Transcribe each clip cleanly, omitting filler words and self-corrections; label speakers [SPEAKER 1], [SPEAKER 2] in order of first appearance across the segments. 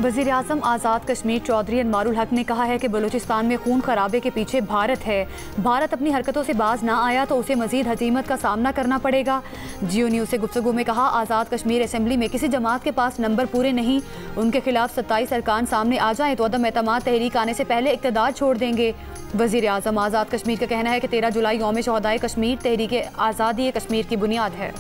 [SPEAKER 1] वज़ीर आज़म आज़ाद कश्मीर चौधरी अनवारुल हक ने कहा है कि बलूचिस्तान में खून खराबे के पीछे भारत है। भारत अपनी हरकतों से बाज ना आया तो उसे मजीद हजीमत का सामना करना पड़ेगा। जियो न्यूज़ से गुफ्तगू में कहा, आज़ाद कश्मीर असम्बली में किसी जमात के पास नंबर पूरे नहीं, उनके खिलाफ 27 अरकान सामने आ जाएँ तो अदम एतमाद तहरीक आने से पहले इक़्तिदार छोड़ देंगे। वज़ीर आज़म आज़ाद कश्मीर का कहना है कि 13 जुलाई यौम शहदाए कश्मीर तहरीक आज़ादी कश्मीर की बुनियाद है।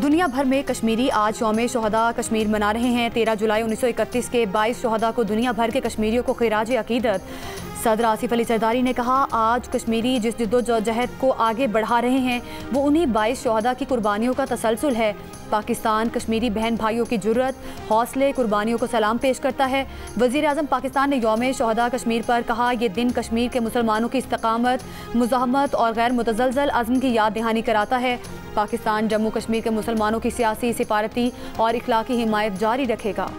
[SPEAKER 1] दुनिया भर में कश्मीरी आज यौम शहदा कश्मीर मना रहे हैं। 13 जुलाई 1931 के 22 शहदा को दुनिया भर के कश्मीरियों को खिराज अकीदत। सदर आसिफ अली जरदारी ने कहा, आज कश्मीरी जिस जद्दोजहद को आगे बढ़ा रहे हैं वो उन्हीं 22 शहदा की कुर्बानियों का तसलसल है। पाकिस्तान कश्मीरी बहन भाइयों की जुर्रत, हौसले, कुर्बानियों को सलाम पेश करता है। वज़ीर आज़म पाकिस्तान ने यौम शहदा कश्मीर पर कहा, ये दिन कश्मीर के मुसलमानों की इस्तकामत, मुज़ाहमत और गैर मुतज़लज़ल अज़्म की याद दहानी कराता है। पाकिस्तान जम्मू कश्मीर के मुसलमानों की सियासी, सिफारती और इखलाकी हिमायत जारी रखेगा।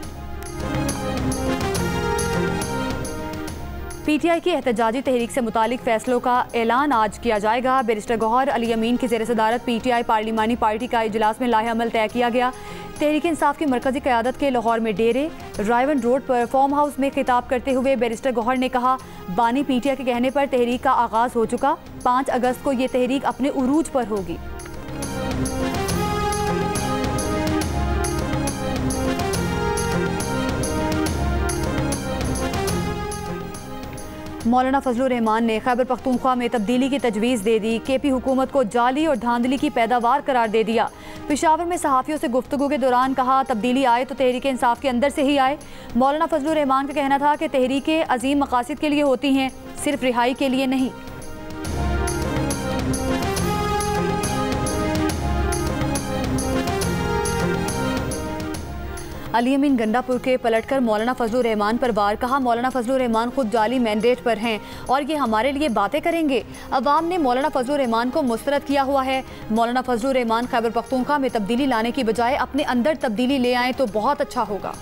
[SPEAKER 1] पीटीआई की एहतजाजी तहरीक से मुतालिक फैसलों का ऐलान आज किया जाएगा। बैरिस्टर गौहर अली अमीन की ज़ेर सदारत पीटीआई पार्लिमानी पार्टी का इजलास में लाहे अमल तय किया गया। तहरीक इंसाफ की मरकजी क़यादत के लाहौर में डेरे रायवन रोड पर फार्म हाउस में खिताब करते हुए बैरिस्टर गौहर ने कहा, बानी पीटीआई के कहने पर तहरीक का आगाज़ हो चुका, 5 अगस्त को ये तहरीक अपने उरूज पर होगी। मौलाना फजलुर रहमान ने खैबर पख्तूनख्वा में तब्दीली की तजवीज़ दे दी। केपी हुकूमत को जाली और धांधली की पैदावार करार दे दिया। पेशावर में सहाफ़ियों से गुफ्तगू के दौरान कहा, तब्दीली आए तो तहरीक इंसाफ के अंदर से ही आए। मौलाना फजलुर रहमान का कहना था कि तहरीकें अजीम मकासद के लिए होती हैं, सिर्फ रिहाई के लिए नहीं। अली अमीन गंडापुर के पलटकर मौलाना फजलुर रहमान पर वार, कहा, मौलाना फजलुर रहमान खुद जाली मैंडेट पर हैं और ये हमारे लिए बातें करेंगे। अवाम ने मौलाना फजलुर रहमान को मुस्तरद किया हुआ है। मौलाना फजलुर रहमान खैबर पख्तूनख्वा में तब्दीली लाने की बजाय अपने अंदर तब्दीली ले आएँ तो बहुत अच्छा होगा।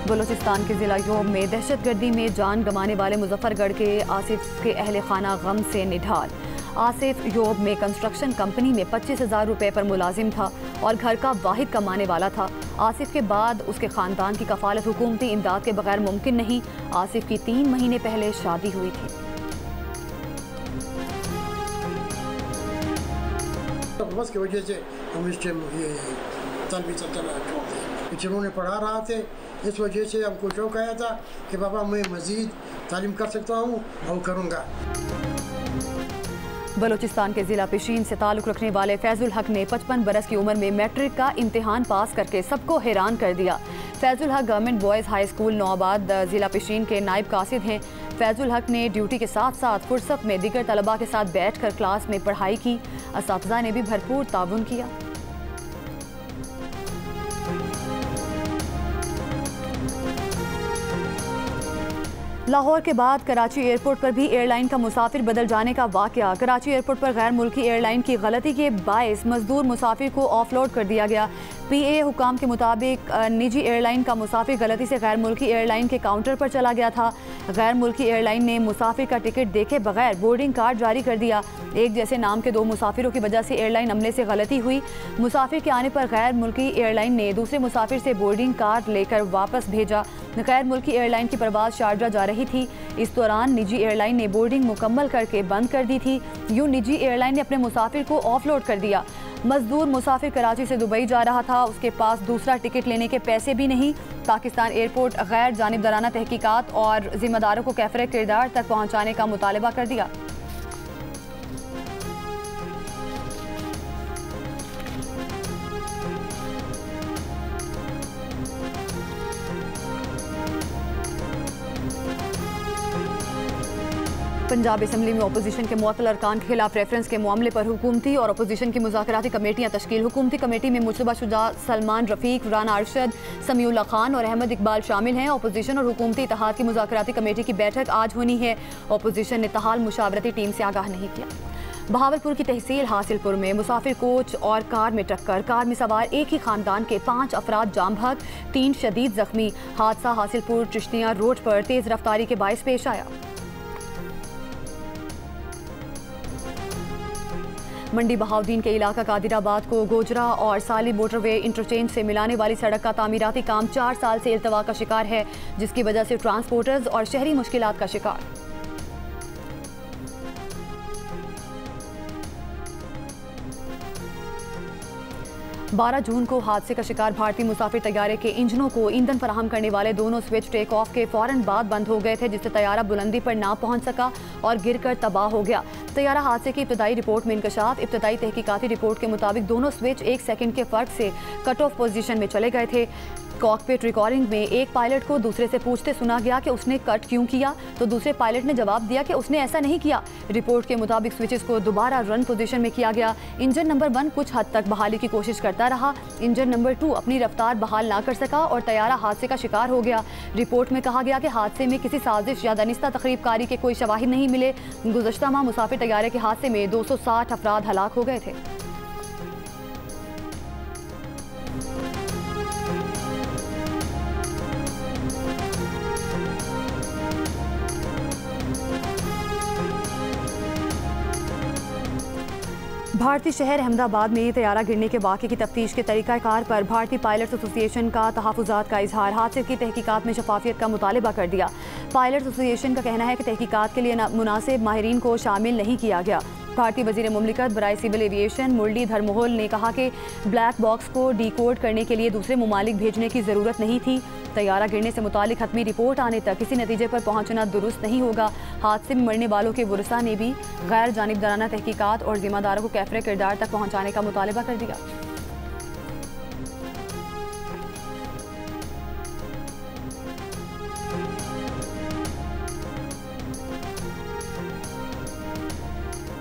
[SPEAKER 1] बलूचिस्तान के ज़िला योब में दहशतगर्दी में जान गंवाने वाले मुजफ्फरगढ़ के आसिफ के अहल खाना गम से निढाल। आसिफ योब में कंस्ट्रक्शन कंपनी में 25,000 रुपये पर मुलाजिम था और घर का वाहिद कमाने वाला था। आसिफ के बाद उसके ख़ानदान की कफालत हुकूमती इमदाद के बगैर मुमकिन नहीं। आसिफ की 3 महीने पहले शादी हुई थी।
[SPEAKER 2] जिन्होंने पढ़ा रहा थे, इस वजह से हमको शौक आया था कि बाबा मैं मज़ीद तालीम कर सकता हूँ और करूँगा।
[SPEAKER 1] बलूचिस्तान के ज़िला पेशीन से ताल्लुक़ रखने वाले फैज़ुल हक ने 55 बरस की उम्र में मैट्रिक का इम्तिहान पास करके सबको हैरान कर दिया। फैज़ुल हक गवर्नमेंट बॉयज़ हाई स्कूल नौआबाद ज़िला पेशीन के नायब कासिद हैं। फैज़ुल हक ने ड्यूटी के साथ साथ फुर्सत में दीगर तलबा के साथ बैठ कर क्लास में पढ़ाई की। असातिज़ा ने भी भरपूर ताउन किया। लाहौर के बाद कराची एयरपोर्ट पर भी एयरलाइन का मुसाफिर बदल जाने का वाक़या। कराची एयरपोर्ट पर गैर मुल्की एयरलाइन की गलती के बायस मजदूर मुसाफिर को ऑफलोड कर दिया गया। पीए हुकाम के मुताबिक निजी एयरलाइन का मुसाफिर गलती से गैर मुल्की एयरलाइन के काउंटर पर चला गया था। गैर मुल्की एयरलाइन ने मुसाफिर का टिकट देखे बगैर बोर्डिंग कार्ड जारी कर दिया। एक जैसे नाम के 2 मुसाफिरों की वजह से एयरलाइन अमले से गलती हुई। मुसाफिर के आने पर गैर मुल्की एयरलाइन ने दूसरे मुसाफिर से बोर्डिंग कार्ड लेकर वापस भेजा। गैर मुल्की एयरलाइन की परवाज़ शारजा जा रही थी। इस दौरान निजी एयरलाइन ने बोर्डिंग मुकम्मल करके बंद कर दी थी। यूँ निजी एयरलाइन ने अपने मुसाफिर को ऑफलोड कर दिया। मजदूर मुसाफिर कराची से दुबई जा रहा था, उसके पास दूसरा टिकट लेने के पैसे भी नहीं। पाकिस्तान एयरपोर्ट गैर जानिबदाराना तहकीकात और जिम्मेदारों को कैफरे किरदार तक पहुँचाने का मुतालबा कर दिया। पंजाब असम्बली में अपोजिशन के मुअत्तल अरकान के खिलाफ रेफरेंस के मामले पर हुकूमती और अपोजिशन की मुज़ाकराती कमेटियाँ तश्कील। हुकूमती कमेटी में मुजतबा शुजा, सलमान रफ़ीक, राना अरशद, समीउल्लाह खान और अहमद इकबाल शामिल हैं। अपोजिशन और हुकूमती इत्तेहाद की मुज़ाकराती कमेटी की बैठक आज होनी है। अपोजिशन ने ताहाल मुशावरती टीम से आगाह नहीं किया। बहावलपुर की तहसील हासिलपुर में मुसाफिर कोच और कार में टक्कर। कार में सवार एक ही खानदान के 5 अफराद जाम बहक, 3 शदीद जख्मी। हादसा हासिलपुर चिश्तियां रोड पर तेज रफ्तारी के बायस पेश आया। मंडी बहाउद्दीन के इलाका कादिराबाद को गोजरा और साली मोटरवे इंटरचेंज से मिलाने वाली सड़क का तामीराती काम 4 साल से इल्तवा का शिकार है, जिसकी वजह से ट्रांसपोर्टर्स और शहरी मुश्किलात का शिकार। 12 जून को हादसे का शिकार भारतीय मुसाफिर तैयारे के इंजनों को ईंधन फराहम करने वाले दोनों स्विच टेक ऑफ के फौरन बाद बंद हो गए थे, जिससे तैयारा बुलंदी पर ना पहुंच सका और गिरकर तबाह हो गया। तैयारा हादसे की इब्तदाई रिपोर्ट में इंकशाफ। इब्तदाई तहकीकाती रिपोर्ट के मुताबिक दोनों स्विच 1 सेकंड के फर्क से कट ऑफ पोजीशन में चले गए थे। कॉकपिट रिकॉर्डिंग में एक पायलट को दूसरे से पूछते सुना गया कि उसने कट क्यों किया, तो दूसरे पायलट ने जवाब दिया कि उसने ऐसा नहीं किया। रिपोर्ट के मुताबिक स्विचेस को दोबारा रन पोजीशन में किया गया। इंजन नंबर 1 कुछ हद तक बहाली की कोशिश करता रहा। इंजन नंबर 2 अपनी रफ्तार बहाल ना कर सका और तैयारा हादसे का शिकार हो गया। रिपोर्ट में कहा गया कि हादसे में किसी साजिश या दानिस्ता तकरीबकारी के कोई शवाहिद नहीं मिले। गुज़श्ता माह मुसाफिर तैयारे के हादसे में 260 अफराद हलाक हो गए थे। भारतीय शहर अहमदाबाद में तैयारा गिरने के वाक़े की तफ्तीश के तरीक़ाकार पर भारतीय पायलट्स एसोसिएशन का तहफ़्फ़ुज़ात का इजहार। हादसे की तहकीकात में शफाफियत का मुतालबा कर दिया। पायलट्स एसोसिएशन का कहना है कि तहकीकात के लिए मुनासिब माहिरीन को शामिल नहीं किया गया। भारतीय वज़ीर मुमलिकत बराए सिविल एविएशन मुरलीधर मोहोल ने कहा कि ब्लैक बॉक्स को डिकोड करने के लिए दूसरे ममालिक भेजने की ज़रूरत नहीं थी। तैयारा गिरने से मुतालिक हतमी रिपोर्ट आने तक किसी नतीजे पर पहुंचना दुरुस्त नहीं होगा। हादसे में मरने वालों के वरसा ने भी गैर जानिबदाराना तहकीकात और जिम्मेदारों को कैफरे किरदार तक पहुंचाने का मुतालबा कर दिया।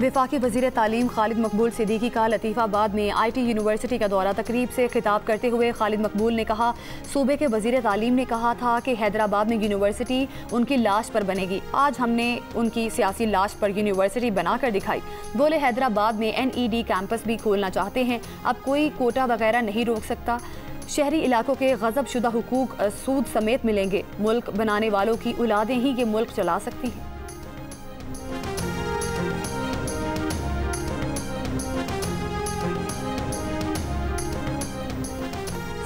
[SPEAKER 1] वफाकी वज़ीर तालीम खालिद मकबूल सिद्दीकी का लतीफ़ाबाद में IT यूनिवर्सिटी का दौरा। तकरीब से खिताब करते हुए खालिद मकबूल ने कहा, सूबे के वज़ीर तालीम ने कहा था कि हैदराबाद में यूनिवर्सिटी उनकी लाश पर बनेगी। आज हमने उनकी सियासी लाश पर यूनिवर्सिटी बनाकर दिखाई। बोले हैदराबाद में NED कैंपस भी खोलना चाहते हैं, अब कोई कोटा वगैरह नहीं रोक सकता। शहरी इलाकों के गज़ब शुदा हुकूक सूद समेत मिलेंगे। मुल्क बनाने वालों की औलादें ही ये मुल्क चला सकती हैं।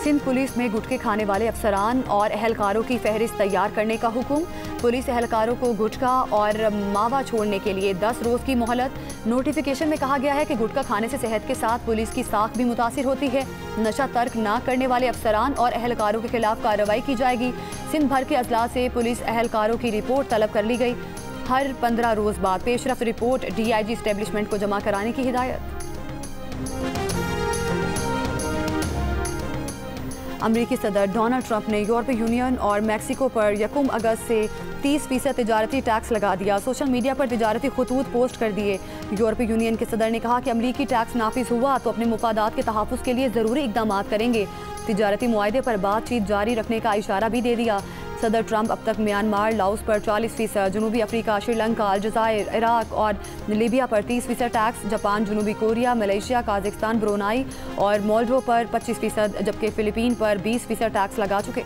[SPEAKER 1] सिंध पुलिस में गुटखे खाने वाले अफसरान और अहलकारों की फहरिस्त तैयार करने का हुक्म। पुलिस अहलकारों को गुटखा और मावा छोड़ने के लिए 10 रोज़ की मोहलत। नोटिफिकेशन में कहा गया है कि गुटखा खाने से सेहत के साथ पुलिस की साख भी मुतासिर होती है। नशा तर्क ना करने वाले अफसरान और अहलकारों के खिलाफ कार्रवाई की जाएगी। सिंध भर के अजला से पुलिस अहलकारों की रिपोर्ट तलब कर ली गई। हर 15 रोज़ बाद पेशरफ रिपोर्ट DIG इस्टेब्लिशमेंट को जमा कराने की हिदायत। अमरीकी सदर डोनाल्ड ट्रंप ने यूरोपीय यूनियन और मैक्सिको पर 1 अगस्त से 30% तिजारती टैक्स लगा दिया। सोशल मीडिया पर तिजारती खतूत पोस्ट कर दिए। यूरोपीय यूनियन के सदर ने कहा कि अमरीकी टैक्स नाफिज हुआ तो अपने मुफादात के तहफ़्फ़ुज़ के लिए ज़रूरी इक़दाम करेंगे। तिजारती मुआहदे पर बातचीत जारी रखने का इशारा भी दे दिया। सदर ट्रंप अब तक म्यांमार, लाओस पर 40%, जनूबी अफ्रीका, श्रीलंका, अलजायर, इराक और लीबिया पर 30% टैक्स, जापान, जनूबी कोरिया, मलेशिया, काज़ाख्स्तान, ब्रुनाई और मोल्डो पर 25%, जबकि फ़िलिपीन पर 20% टैक्स लगा चुके।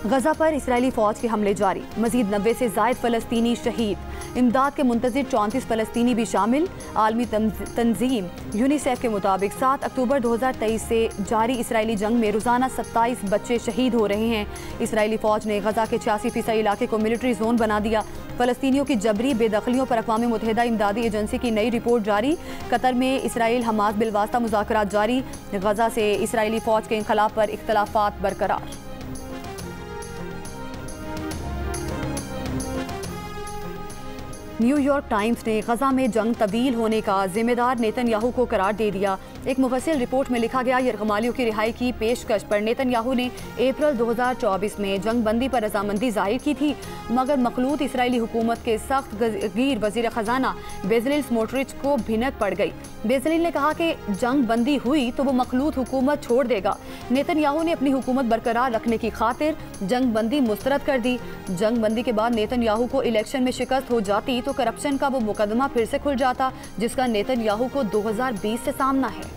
[SPEAKER 1] गजा पर इसराइली फ़ौज के हमले जारी, मज़ीद 90 से ज़ायद फ़लस्तीनी शहीद। इमदाद के मुंतज़िर 34 फ़लस्तीनी भी शामिल। आलमी तंजीम यूनिसेफ के मुताबिक 7 अक्टूबर 2023 से जारी इसराइली जंग में रोज़ाना 27 बच्चे शहीद हो रहे हैं। इसराइली फ़ौज ने गजा के 86% इलाके को मिलिट्री जोन बना दिया। फ़लस्तीनियों की जबरी बेदखलियों पर अक़वाम मुत्तहिदा इमदादी एजेंसी की नई रिपोर्ट जारी। कतर में इसराइल हमास बिलवास्ता मुज़ाकरात जारी। गजा से इसराइली फ़ौज के इनख़लाब पर इख्तलाफात बरकरार। न्यूयॉर्क टाइम्स ने गजा में जंग तवील होने का जिम्मेदार नेतन्याहू को करार दे दिया। एक मुफस्सिल रिपोर्ट में लिखा गया, यरगमालियों की रिहाई की पेशकश पर नेतन्याहू ने अप्रैल 2024 में जंग बंदी पर रजामंदी जाहिर की थी, मगर मखलूत इसराइली हुकूमत के सख्त गीर वजीर खजाना बेजलेल स्मोट्रिच को भिनक पड़ गई। बेजलेल ने कहा कि जंग बंदी हुई तो वो मखलूत हुकूमत छोड़ देगा। नेतन्याहू ने अपनी हुकूमत बरकरार रखने की खातिर जंग बंदी मुस्तरद कर दी। जंग बंदी के बाद नेतन्याहू को इलेक्शन में शिकस्त हो जाती तो करप्शन का वो मुकदमा फिर से खुल जाता, जिसका नेतन्याहू को 2020 से सामना है।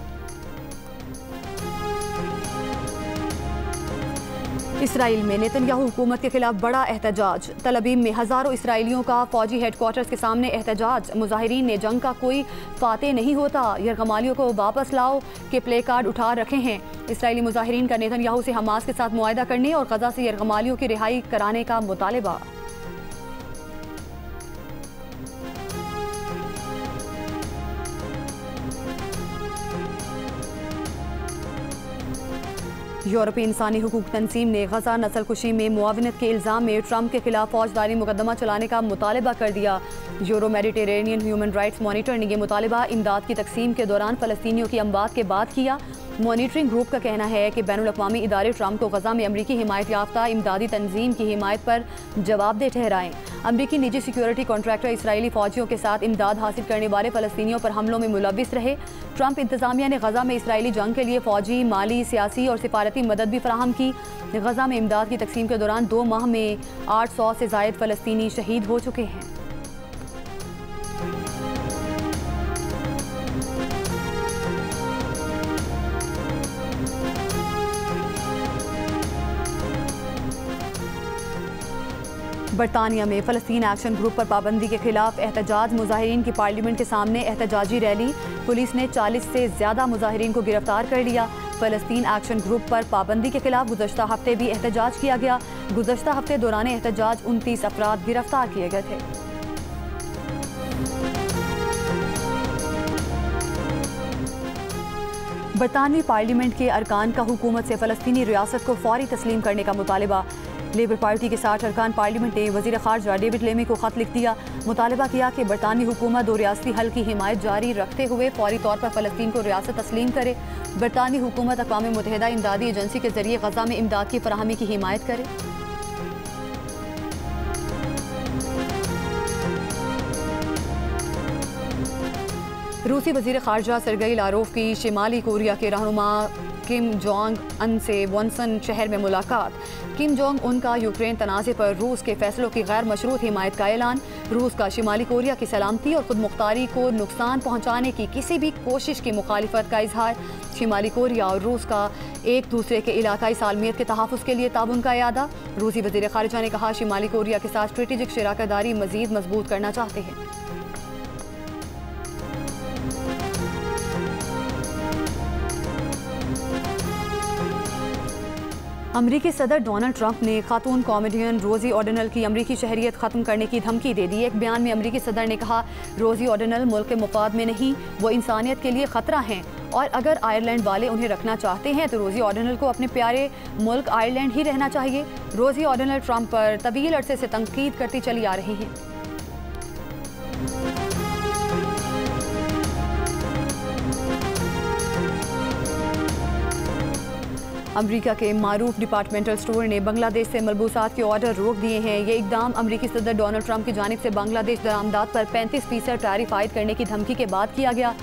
[SPEAKER 1] इसराइल में नेतन्याहू हुकूमत के खिलाफ बड़ा एहतजाज। तल अबीब में हज़ारों इसराइलियों का फौजी हेडक्वार्टर्स के सामने एहतजाज। मुजाहिरीन ने जंग का कोई फाते नहीं होता, यरगमालियों को वापस लाओ के प्ले कार्ड उठा रखे हैं। इसराइली मुजाहिरीन का नेतन्याहू से हमास के साथ मुआहदा करने और गजा से यरगमालियों की रिहाई कराने का मुतालबा। यूरोपीय इंसानी हुकूक तंजीम ने गजा नस्लकुशी में मुआवनत के इल्ज़ाम में ट्रंप के खिलाफ फौजदारी मुकदमा चलाने का मुतालबा कर दिया। Euro Mediterranean human rights monitor ने यह मुतालबा इमदाद की तकसीम के दौरान फ़लस्तीनियों की अमवात के बाद किया। मॉनिटरिंग ग्रुप का कहना है कि बैनुल अक़वामी इदारे ट्रंप को गजा में अमरीकी हिमायत याफ्ता इमदादी तंजीम की हिमायत पर जवाबदेह ठहराएं। अमरीकी निजी सिक्योरिटी कॉन्ट्रैक्टर इसराइली फौजियों के साथ इमदाद हासिल करने वाले फ़लस्तीनियों पर हमलों में मुलविस रहे। ट्रंप इंतज़ामिया ने गजा में इसराइली जंग के लिए फ़ौजी, माली, सियासी और सिफारती मदद भी फराहम की। गजा में इमदाद की तकसीम के दौरान 2 माह में 800 से ज़ायद फ़लस्तीनी शहीद हो चुके हैं। बरतानिया में फ़लस्तीन एक्शन ग्रुप पर पाबंदी के खिलाफ एहतजाज। मुजाहिरीन की पार्लियामेंट के सामने एहतजाजी रैली। पुलिस ने 40 से ज़्यादा मुजाहिरीन को गिरफ्तार कर लिया। फ़लस्तीन एक्शन ग्रुप पर पाबंदी के खिलाफ गुज़श्ता हफ्ते भी एहतजाज किया गया। गुज़श्ता हफ्ते दौरान एहतजाज 29 अफराद गिरफ्तार किए गए थे। बरतानवी पार्लियामेंट के अरकान का हुकूमत से फ़लस्तीनी रियासत को फौरी तस्लीम करने का मुतालबा। लेबर पार्टी के 60 अरकान पार्लियामेंट ने वज़ीर ख़ारजा डेविड लेमी को ख़त लिख दिया। मुतालबा किया कि बरतानवी हुकूमत 2 रियासती हल की हिमायत जारी रखते हुए फौरी तौर पर फ़लस्तीन को रियासत तस्लीम करे। बरतानवी हुकूमत अक़वाम मुत्तहिदा इमदादी एजेंसी के ज़रिए गजा में इमदाद की फराहमी की हिमायत करे। रूसी वज़ीर ख़ारजा सरगई लारोफ की शिमाली कोरिया के रहनुमा किम जोंग अन से वॉन्सन शहर में मुलाकात। किम जोंग उन का यूक्रेन तनाज़े पर रूस के फैसलों की गैर मशरूत हिमायत का ऐलान। रूस का शिमाली कोरिया की सलामती और खुद मुख्तारी को नुकसान पहुँचाने की किसी भी कोशिश की मुखालिफत का इजहार। शिमाली कोरिया और रूस का एक दूसरे के इलाकाई सालमियत के तहफ़्फ़ुज़ के लिए ताउन का इरादा। रूसी वज़ीर ख़ारजा ने कहा, शिमाली कोरिया के साथ स्ट्रेटेजिक शराकतदारी मज़ीद मजबूत करना चाहते हैं। अमरीकी सदर डोनाल्ड ट्रंप ने खातून कॉमेडियन रोजी ओडेनल की अमरीकी शहरियत ख़त्म करने की धमकी दे दी। एक बयान में अमरीकी सदर ने कहा, रोजी ओडेनल मुल्क के मुफाद में नहीं, वो इंसानियत के लिए ख़तरा हैं और अगर आयरलैंड वाले उन्हें रखना चाहते हैं तो रोजी ओडेनल को अपने प्यारे मुल्क आयरलैंड ही रहना चाहिए। रोजी ओडेनल ट्रंप पर तवील अरसे से तनकीद करती चली आ रही हैं। अमरीका के मारूफ डिपार्टमेंटल स्टोर ने बांग्लादेश से मलबूसात के ऑर्डर रोक दिए हैं। ये इकदाम अमरीकी सदर डोनाल्ड ट्रंप की जानिब से बांग्लादेश दरामदात पर 35% टैरिफ आयद करने की धमकी के बाद किया गया।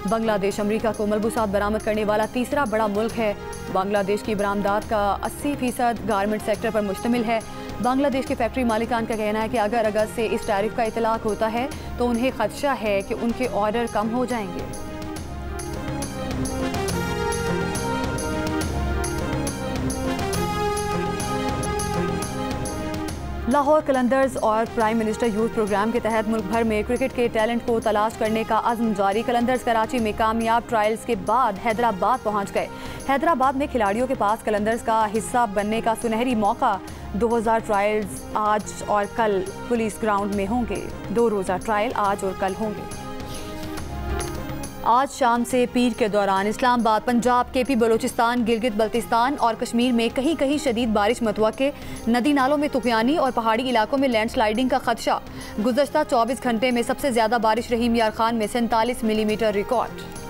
[SPEAKER 1] बांग्लादेश अमरीका को मलबूसात बरामद करने वाला तीसरा बड़ा मुल्क है। बांग्लादेश की बरामदात का 80% गारमेंट सेक्टर पर मुश्तमिल है। बांग्लादेश के फैक्ट्री मालिकान का कहना है कि अगर अगस्त से इस टैरिफ का इतलाक होता है तो उन्हें खदशा है कि उनके ऑर्डर कम हो जाएंगे। लाहौर कलंदर्स और प्राइम मिनिस्टर यूथ प्रोग्राम के तहत मुल्क भर में क्रिकेट के टैलेंट को तलाश करने का अज़्म जारी। कलंदर्स कराची में कामयाब ट्रायल्स के बाद हैदराबाद पहुंच गए। हैदराबाद में खिलाड़ियों के पास कलंदर्स का हिस्सा बनने का सुनहरी मौका। 2000 ट्रायल्स आज और कल पुलिस ग्राउंड में होंगे। 2 रोज़ा ट्रायल आज और कल होंगे। आज शाम से पीर के दौरान इस्लामाबाद, पंजाब, केपी, बलूचिस्तान, गिलगित बल्तिस्तान और कश्मीर में कहीं कहीं शदीद बारिश मतवक्के। नदी नालों में तुगयानी और पहाड़ी इलाकों में लैंडस्लाइडिंग का खदशा। गुज़श्ता 24 घंटे में सबसे ज़्यादा बारिश रही मियार खान में 47 मिलीमीटर रिकॉर्ड।